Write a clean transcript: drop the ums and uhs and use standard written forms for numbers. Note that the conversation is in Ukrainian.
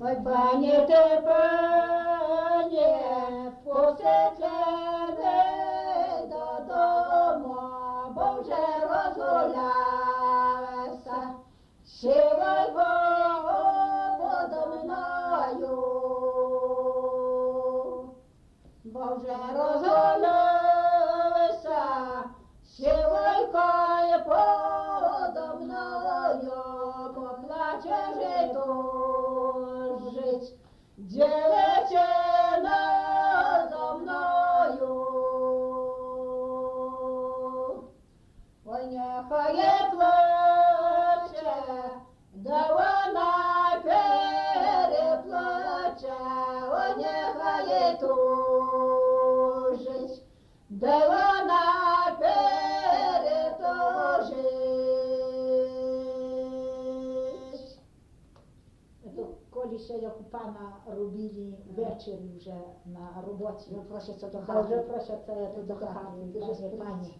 Ой, пані ти, пані, пустите додому, бо вже розгулялася, сівай подо мною, бо вже розгулялася, сівайко подо мною, поплаче житужить, дівчина зо мною. Ой, нехай плаче, да вона переплаче, ой, нехай тужить, да вона перетужить. То коли ще як у пана робили ввечері вже на роботі, Вже просяться до то вже хати. просяться до хати, Дуже пані.